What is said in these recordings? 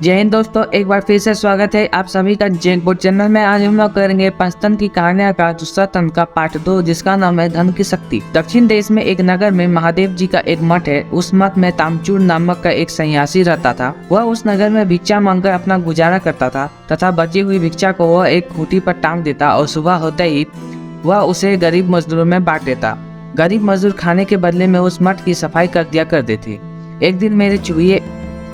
जय हिंद दोस्तों, एक बार फिर से स्वागत है आप सभी का जैकबोर्ड चैनल में। आज हम लोग करेंगे पंचतंत्र की कहानियां का दूसरा तंत्र का पार्ट 2, जिसका नाम है धन की शक्ति। दक्षिण देश में एक नगर में महादेव जी का एक मठ है। उस मठ में तामचूर नामक का एक सन्यासी रहता था। वह उस नगर में भिक्षा मांगकर अपना गुजारा करता था तथा बची हुई भिक्षा को वह एक खूंटी पर टांग देता और सुबह होते ही वह उसे गरीब मजदूरों में बांट देता। गरीब मजदूर खाने के बदले में उस मठ की सफाई कर दिया करते थे। एक दिन मेरे चूहे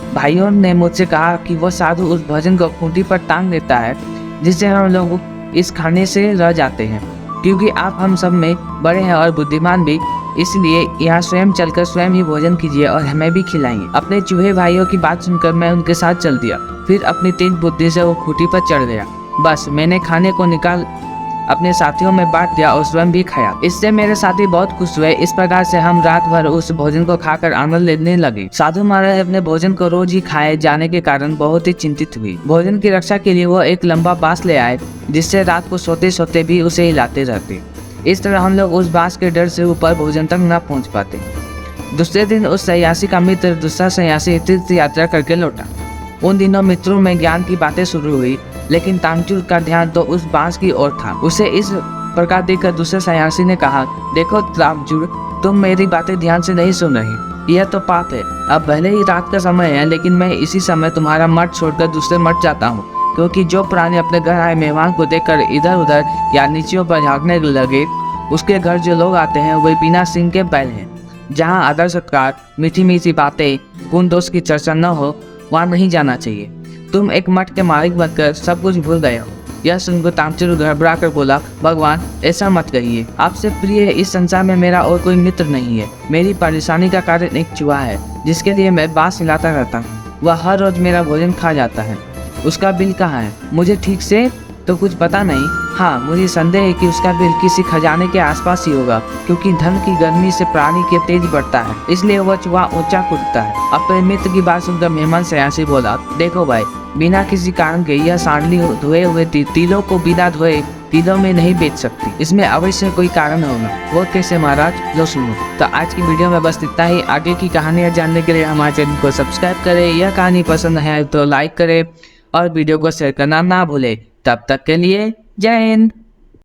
भाइयों ने मुझसे कहा कि वह साधु उस भोजन को खूंटी पर टांग देता है, जिससे हम लोग इस खाने से रह जाते हैं। क्योंकि आप हम सब में बड़े हैं और बुद्धिमान भी, इसलिए यहाँ स्वयं चलकर स्वयं ही भोजन कीजिए और हमें भी खिलाएंगे। अपने चूहे भाइयों की बात सुनकर मैं उनके साथ चल दिया। फिर अपनी तेज बुद्धि से वो खूंटी पर चढ़ गया। बस मैंने खाने को निकाल अपने साथियों में बांट दिया और स्वयं भी खाया। इससे मेरे साथी बहुत खुश हुए। इस प्रकार से हम रात भर उस भोजन को खाकर आनंद लेने लगे। साधु महाराज अपने भोजन को रोज ही खाए जाने के कारण बहुत ही चिंतित हुई। भोजन की रक्षा के लिए वो एक लंबा बांस ले आए, जिससे रात को सोते सोते भी उसे हिलाते रहते। इस तरह हम लोग उस बांस के डर से ऊपर भोजन तक न पहुँच पाते। दूसरे दिन उस सन्यासी का मित्र दूसरा सन्यासी तीर्थ यात्रा करके लौटा। उन दिनों मित्रों में ज्ञान की बातें शुरू हुई, लेकिन तामचूर का ध्यान तो उस बांस की ओर था। उसे इस प्रकार देखकर दूसरे सन्यासी ने कहा, देखो तामचूर, तुम मेरी बातें ध्यान से नहीं सुन रही। यह तो पाप है। अब भले ही रात का समय है, लेकिन मैं इसी समय तुम्हारा मठ छोड़कर दूसरे मठ जाता हूँ, क्योंकि जो प्राणी अपने घर आए मेहमान को देखकर इधर उधर या नीचियों पर झाँकने लगे, उसके घर जो लोग आते हैं वे बिना सिंह के बैल हैं। जहाँ आदर सत्कार, मीठी मीठी बातें, गुण दोष की चर्चा न हो, वहाँ नहीं जाना चाहिए। तुम एक मठ के मालिक बनकर सब कुछ भूल गए हो। यह सुनकर तामचूर घबरा कर बोला, भगवान ऐसा मत कहिए। आपसे प्रिय इस संसार में मेरा और कोई मित्र नहीं है। मेरी परेशानी का कारण एक चूहा है, जिसके लिए मैं बांस हिलाता रहता हूँ। वह हर रोज मेरा भोजन खा जाता है। उसका बिल कहाँ है? मुझे ठीक से तो कुछ पता नहीं। हाँ, मुझे संदेह है कि उसका बिल किसी खजाने के आसपास ही होगा, क्योंकि धन की गर्मी से प्राणी के तेज बढ़ता है, इसलिए वह चूहा ऊंचा कूदता है। अपने मित्र की बात सुनकर मेहमान सन्यासी बोला, देखो भाई, बिना किसी कारण के यह सांडली धोए हुए तिलों को बिना धोए तिलों में नहीं बेच सकती। इसमें अवश्य कोई कारण होगा। वो कैसे महाराज? लो सुनो। तो आज की वीडियो में बस इतना ही। आगे की कहानियाँ जानने के लिए हमारे चैनल को सब्सक्राइब करें। यह कहानी पसंद है तो लाइक करें और वीडियो को शेयर करना ना भूले। तब तक के लिए जय हिंद।